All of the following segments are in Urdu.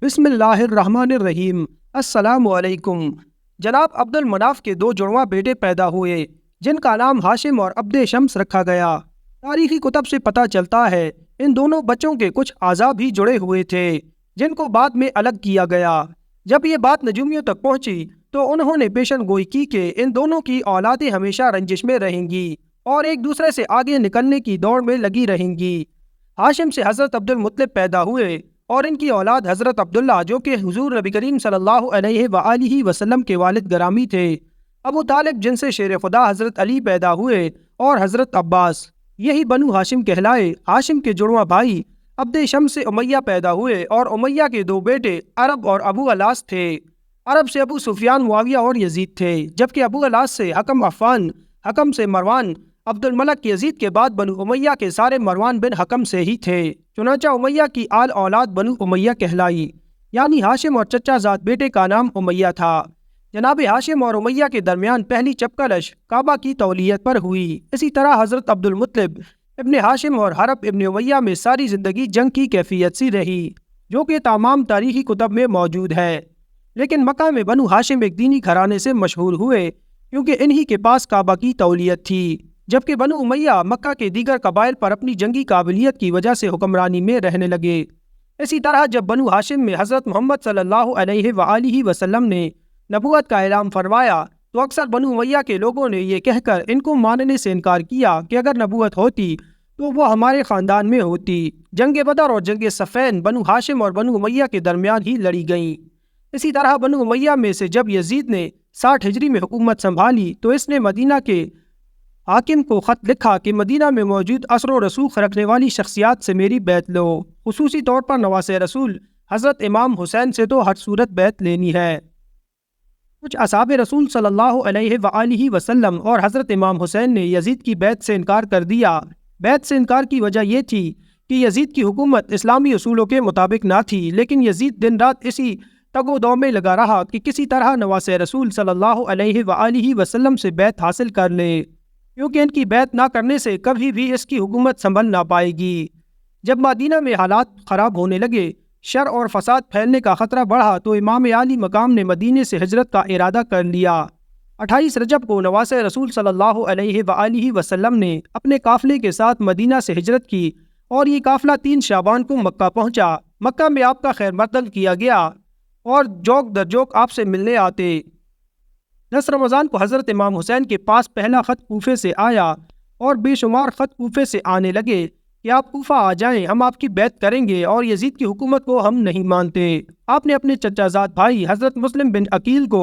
بسم اللہ الرحمن الرحیم۔ السلام علیکم۔ جناب عبد المناف کے دو جڑواں بیٹے پیدا ہوئے جن کا نام ہاشم اور عبد شمس رکھا گیا۔ تاریخی کتب سے پتہ چلتا ہے ان دونوں بچوں کے کچھ اعضاء بھی جڑے ہوئے تھے جن کو بعد میں الگ کیا گیا۔ جب یہ بات نجومیوں تک پہنچی تو انہوں نے پیشن گوئی کی کہ ان دونوں کی اولادیں ہمیشہ رنجش میں رہیں گی اور ایک دوسرے سے آگے نکلنے کی دوڑ میں لگی رہیں گی۔ ہاشم سے حضرت عبد المطلب پیدا ہوئے اور ان کی اولاد حضرت عبداللہ جو کہ حضور نبی کریم صلی اللہ علیہ وآلہ وسلم کے والد گرامی تھے، ابو طالب جن سے شیر خدا حضرت علی پیدا ہوئے اور حضرت عباس، یہی بنو ہاشم کہلائے۔ ہاشم کے جڑواں بھائی عبد شمس سے امیہ پیدا ہوئے اور امیہ کے دو بیٹے عرب اور ابو الاس تھے۔ عرب سے ابو سفیان، معاویہ اور یزید تھے، جبکہ ابو الاس سے حکم عفان، حکم سے مروان، عبد الملک یزید کے بعد بنو امیہ کے سارے مروان بن حکم سے ہی تھے۔ چنانچہ امیہ کی آل اولاد بنو امیہ کہلائی، یعنی ہاشم اور چچا زاد بیٹے کا نام امیہ تھا۔ جناب ہاشم اور امیہ کے درمیان پہلی چپکلش کعبہ کی تولیت پر ہوئی۔ اسی طرح حضرت عبد المطلب ابن ہاشم اور حرب ابن امیہ میں ساری زندگی جنگ کی کیفیت سی رہی، جو کہ تمام تاریخی کتب میں موجود ہے۔ لیکن مکہ میں بنو ہاشم ایک دینی گھرانے سے مشہور ہوئے کیونکہ انہی کے پاس کعبہ کی تولیت تھی، جبکہ بنو امیہ مکہ کے دیگر قبائل پر اپنی جنگی قابلیت کی وجہ سے حکمرانی میں رہنے لگے۔ اسی طرح جب بنو ہاشم میں حضرت محمد صلی اللہ علیہ وآلہ وسلم نے نبوت کا اعلان فرمایا تو اکثر بنو امیہ کے لوگوں نے یہ کہہ کر ان کو ماننے سے انکار کیا کہ اگر نبوت ہوتی تو وہ ہمارے خاندان میں ہوتی۔ جنگ بدر اور جنگ صفین بنو ہاشم اور بنو امیہ کے درمیان ہی لڑی گئیں۔ اسی طرح بنو امیہ میں سے جب یزید نے 60 ہجری میں حکومت سنبھالی تو اس نے مدینہ کے حاکم کو خط لکھا کہ مدینہ میں موجود اثر و رسوخ رکھنے والی شخصیات سے میری بیعت لو، خصوصی طور پر نواسہ رسول حضرت امام حسین سے تو ہر صورت بیعت لینی ہے۔ کچھ اصحاب رسول صلی اللہ علیہ وآلہ وسلم اور حضرت امام حسین نے یزید کی بیعت سے انکار کر دیا۔ بیعت سے انکار کی وجہ یہ تھی کہ یزید کی حکومت اسلامی اصولوں کے مطابق نہ تھی، لیکن یزید دن رات اسی تگ و دو میں لگا رہا کہ کسی طرح نواسہ رسول صلی اللہ علیہ وآلہ وسلم سے بیعت حاصل کر لے، کیونکہ ان کی بیعت نہ کرنے سے کبھی بھی اس کی حکومت سنبھل نہ پائے گی۔ جب مدینہ میں حالات خراب ہونے لگے، شر اور فساد پھیلنے کا خطرہ بڑھا تو امام عالی مقام نے مدینے سے ہجرت کا ارادہ کر لیا۔ 28 رجب کو نواسہ رسول صلی اللہ علیہ وآلہ وسلم نے اپنے قافلے کے ساتھ مدینہ سے ہجرت کی اور یہ قافلہ 3 شعبان کو مکہ پہنچا۔ مکہ میں آپ کا خیر مقدم کیا گیا اور جوک در جوک آپ سے ملنے آتے۔ 10 رمضان کو حضرت امام حسین کے پاس پہلا خط کوفے سے آیا اور بے شمار خط کوفے سے آنے لگے کہ آپ کوفہ آ جائیں، ہم آپ کی بیعت کریں گے اور یزید کی حکومت کو ہم نہیں مانتے۔ آپ نے اپنے چچا زاد بھائی حضرت مسلم بن عقیل کو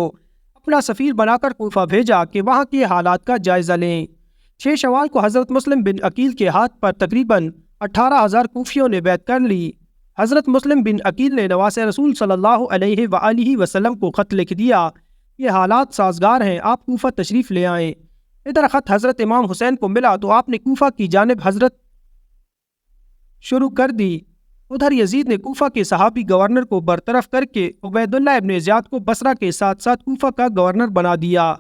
اپنا سفیر بنا کر کوفہ بھیجا کہ وہاں کے حالات کا جائزہ لیں۔ 6 شوال کو حضرت مسلم بن عقیل کے ہاتھ پر تقریباً 18,000 کوفیوں نے بیعت کر لی۔ حضرت مسلم بن عقیل نے نواسہ رسول صلی اللہ علیہ وآلہ وسلم کو خط لکھ دیا، یہ حالات سازگار ہیں، آپ کوفہ تشریف لے آئیں۔ ادھر خط حضرت امام حسین کو ملا تو آپ نے کوفہ کی جانب حضرت شروع کر دی۔ ادھر یزید نے کوفہ کے صحابی گورنر کو برطرف کر کے عبید اللہ ابن زیاد کو بصرہ کے ساتھ ساتھ کوفہ کا گورنر بنا دیا۔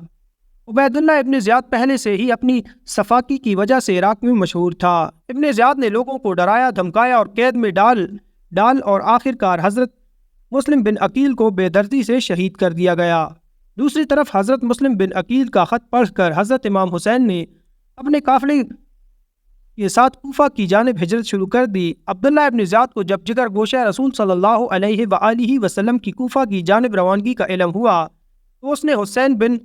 عبید اللہ ابن زیاد پہلے سے ہی اپنی صفاقی کی وجہ سے عراق میں مشہور تھا۔ ابن زیاد نے لوگوں کو ڈرایا دھمکایا اور قید میں ڈال اور آخرکار حضرت مسلم بن عقیل کو بے دردی سے شہید کر دیا گیا۔ دوسری طرف حضرت مسلم بن عقیل کا خط پڑھ کر حضرت امام حسین نے اپنے قافلے کے ساتھ کوفہ کی جانب ہجرت شروع کر دی۔ عبداللہ ابن زیاد کو جب جگر گوشہ رسول صلی اللہ علیہ وآلہ وسلم کی کوفہ کی جانب روانگی کا علم ہوا تو اس نے حسین بن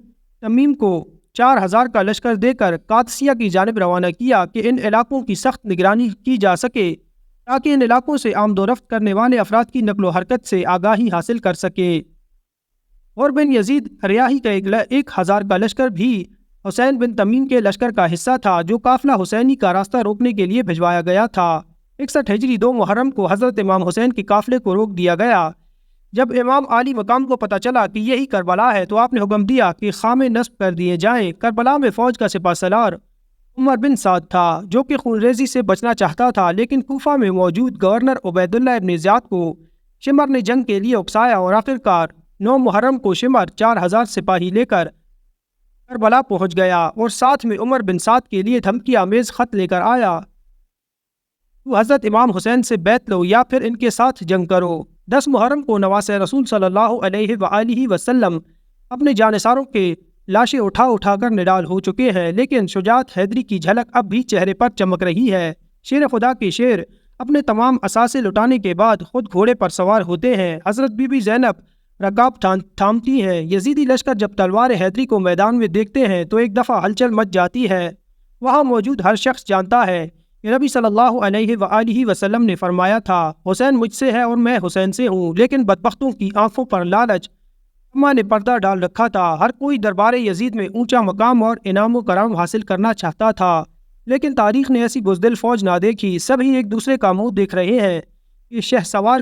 تمیم کو 4,000 کا لشکر دے کر قادسیہ کی جانب روانہ کیا کہ ان علاقوں کی سخت نگرانی کی جا سکے تاکہ ان علاقوں سے آمد و رفت کرنے والے افراد کی نقل و حرکت سے آگاہی حاصل کر سکے۔ اور بن یزید ریاحی کا 1,000 کا لشکر بھی حسین بن تمیم کے لشکر کا حصہ تھا جو قافلہ حسینی کا راستہ روکنے کے لیے بھجوایا گیا تھا۔ 61 ہجری 2 محرم کو حضرت امام حسین کے قافلے کو روک دیا گیا۔ جب امام عالی مقام کو پتہ چلا کہ یہی کربلا ہے تو آپ نے حکم دیا کہ خیمے نصب کر دیے جائیں۔ کربلا میں فوج کا سپہ سالار عمر بن سعد تھا جو کہ خون ریزی سے بچنا چاہتا تھا، لیکن کوفہ میں موجود گورنر عبید اللہ ابن زیاد کو شمر نے جنگ کے لیے اکسایا اور آخرکار 9 محرم کو شمر 4,000 سپاہی لے کر کربلا پہنچ گیا اور ساتھ میں عمر بن سعد کے لیے دھمکی آمیز خط لے کر آیا، تو حضرت امام حسین سے بیعت لو یا پھر ان کے ساتھ جنگ کرو۔ 10 محرم کو نواس رسول صلی اللہ علیہ وآلہ وسلم اپنے جانثاروں کے لاشیں اٹھا اٹھا کر نڈال ہو چکے ہیں، لیکن شجاعت حیدری کی جھلک اب بھی چہرے پر چمک رہی ہے۔ شیر خدا کے شیر اپنے تمام اثاثے لٹانے کے بعد خود گھوڑے پر سوار ہوتے ہیں۔ حضرت بی بی زینب رکاب تھامتی ہیں۔ یزیدی لشکر جب تلوار حیدری کو میدان میں دیکھتے ہیں تو ایک دفعہ ہلچل مچ جاتی ہے۔ وہاں موجود ہر شخص جانتا ہے کہ نبی صلی اللہ علیہ وآلہ وسلم نے فرمایا تھا، حسین مجھ سے ہے اور میں حسین سے ہوں، لیکن بدبختوں کی آنکھوں پر لالچ اماں نے پردہ ڈال رکھا تھا۔ ہر کوئی دربار یزید میں اونچا مقام اور انعام و کرام حاصل کرنا چاہتا تھا، لیکن تاریخ نے ایسی بزدل فوج نہ دیکھی۔ سبھی ایک دوسرے کا منہ دیکھ رہے ہیں کہ شہسوار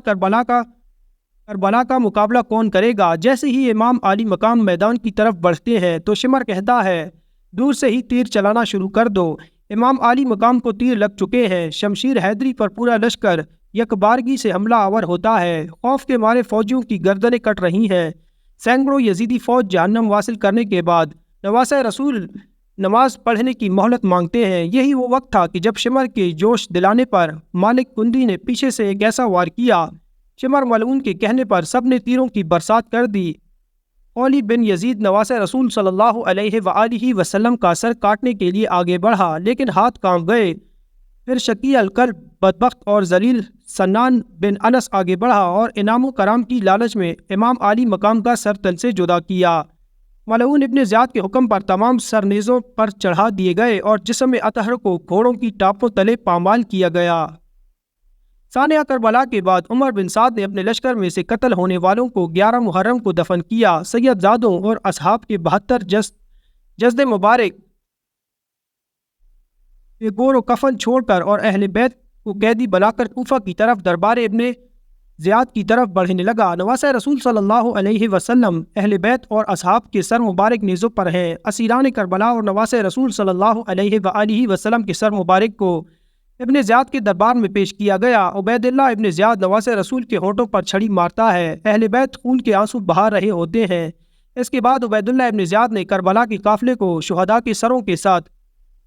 کربلا کا مقابلہ کون کرے گا۔ جیسے ہی امام علی مقام میدان کی طرف بڑھتے ہیں تو شمر کہتا ہے، دور سے ہی تیر چلانا شروع کر دو۔ امام علی مقام کو تیر لگ چکے ہیں۔ شمشیر حیدری پر پورا لشکر یکبارگی سے حملہ آور ہوتا ہے۔ خوف کے مارے فوجیوں کی گردنیں کٹ رہی ہیں۔ سینکڑوں یزیدی فوج جہنم واصل کرنے کے بعد نواس رسول نماز پڑھنے کی مہلت مانگتے ہیں۔ یہی وہ وقت تھا کہ جب شمر کے جوش دلانے پر مالک کندی نے پیچھے سے ایک ایسا وار کیا، شمر ملعون کے کہنے پر سب نے تیروں کی برسات کر دی۔ اولی بن یزید نواس رسول صلی اللہ علیہ وآلہ وسلم کا سر کاٹنے کے لیے آگے بڑھا، لیکن ہاتھ کانپ گئے۔ پھر شقی القلب بدبخت اور ذلیل سنان بن انس آگے بڑھا اور انعام و کرام کی لالچ میں امام علی مقام کا سر تن سے جدا کیا۔ ملعون ابن زیاد کے حکم پر تمام سرنیزوں پر چڑھا دیے گئے اور جسم اطہر کو گھوڑوں کی ٹاپوں تلے پامال کیا گیا۔ سانحہ کربلا کے بعد عمر بن سعد نے اپنے لشکر میں سے قتل ہونے والوں کو 11 محرم کو دفن کیا۔ سید زادوں اور اصحاب کے 72 جسد مبارک گور و کفن چھوڑ کر اور اہل بیت کو قیدی بنا کر کوفہ کی طرف دربار ابن زیاد کی طرف بڑھنے لگا۔ نواس رسول صلی اللہ علیہ وسلم اہل بیت اور اصحاب کے سر مبارک نیزوں پر ہیں۔ اسیران کربلا اور نواس رسول صلی اللہ علیہ وآلہ وسلم کے سر مبارک کو ابن زیاد کے دربار میں پیش کیا گیا۔ عبید اللہ ابن زیاد نواس رسول کے ہونٹوں پر چھڑی مارتا ہے۔ اہل بیت خون کے آنسو بہا رہے ہوتے ہیں۔ اس کے بعد عبید اللہ ابن زیاد نے کربلا کے قافلے کو شہداء کے سروں کے ساتھ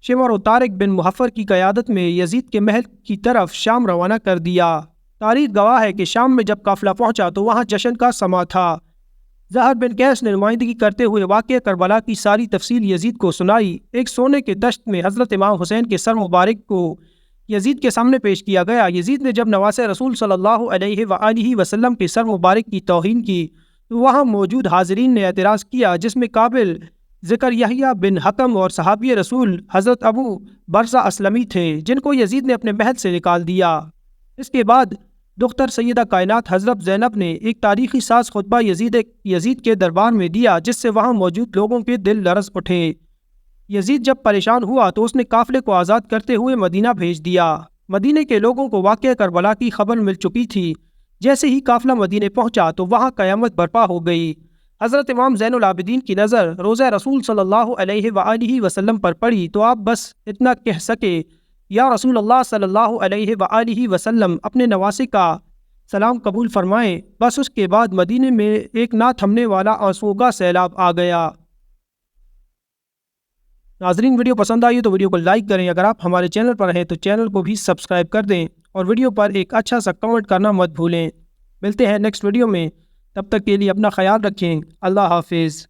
شمر و طارق بن محفر کی قیادت میں یزید کے محل کی طرف شام روانہ کر دیا۔ تاریخ گواہ ہے کہ شام میں جب قافلہ پہنچا تو وہاں جشن کا سما تھا۔ زہر بن قیس نے نمائندگی کرتے ہوئے واقعہ کربلا کی ساری تفصیل یزید کو سنائی۔ ایک سونے کے تشت میں حضرت امام حسین کے سر مبارک کو یزید کے سامنے پیش کیا گیا۔ یزید نے جب نواس رسول صلی اللہ علیہ وآلہ وسلم کے سر مبارک کی توہین کی تو وہاں موجود حاضرین نے اعتراض کیا، جس میں قابل ذکر یحییٰ بن حکم اور صحابی رسول حضرت ابو برزہ اسلمی تھے، جن کو یزید نے اپنے محل سے نکال دیا۔ اس کے بعد دختر سیدہ کائنات حضرت زینب نے ایک تاریخی ساز خطبہ یزید کے دربار میں دیا، جس سے وہاں موجود لوگوں کے دل لرز اٹھے۔ یزید جب پریشان ہوا تو اس نے قافلے کو آزاد کرتے ہوئے مدینہ بھیج دیا۔ مدینے کے لوگوں کو واقعہ کربلا کی خبر مل چکی تھی۔ جیسے ہی قافلہ مدینے پہنچا تو وہاں قیامت برپا ہو گئی۔ حضرت امام زین العابدین کی نظر روضہ رسول صلی اللہ علیہ وآلہ وسلم پر پڑی تو آپ بس اتنا کہہ سکے، یا رسول اللہ صلی اللہ علیہ وآلہ وسلم اپنے نواسے کا سلام قبول فرمائیں۔ بس اس کے بعد مدینے میں ایک نہ تھمنے والا آنسوؤں کا سیلاب آ گیا۔ ناظرین، ویڈیو پسند آئی تو ویڈیو کو لائک کریں۔ اگر آپ ہمارے چینل پر ہیں تو چینل کو بھی سبسکرائب کر دیں اور ویڈیو پر ایک اچھا سا کمنٹ کرنا مت بھولیں۔ ملتے ہیں نیکسٹ ویڈیو میں، تب تک کے لیے اپنا خیال رکھیں۔ اللہ حافظ۔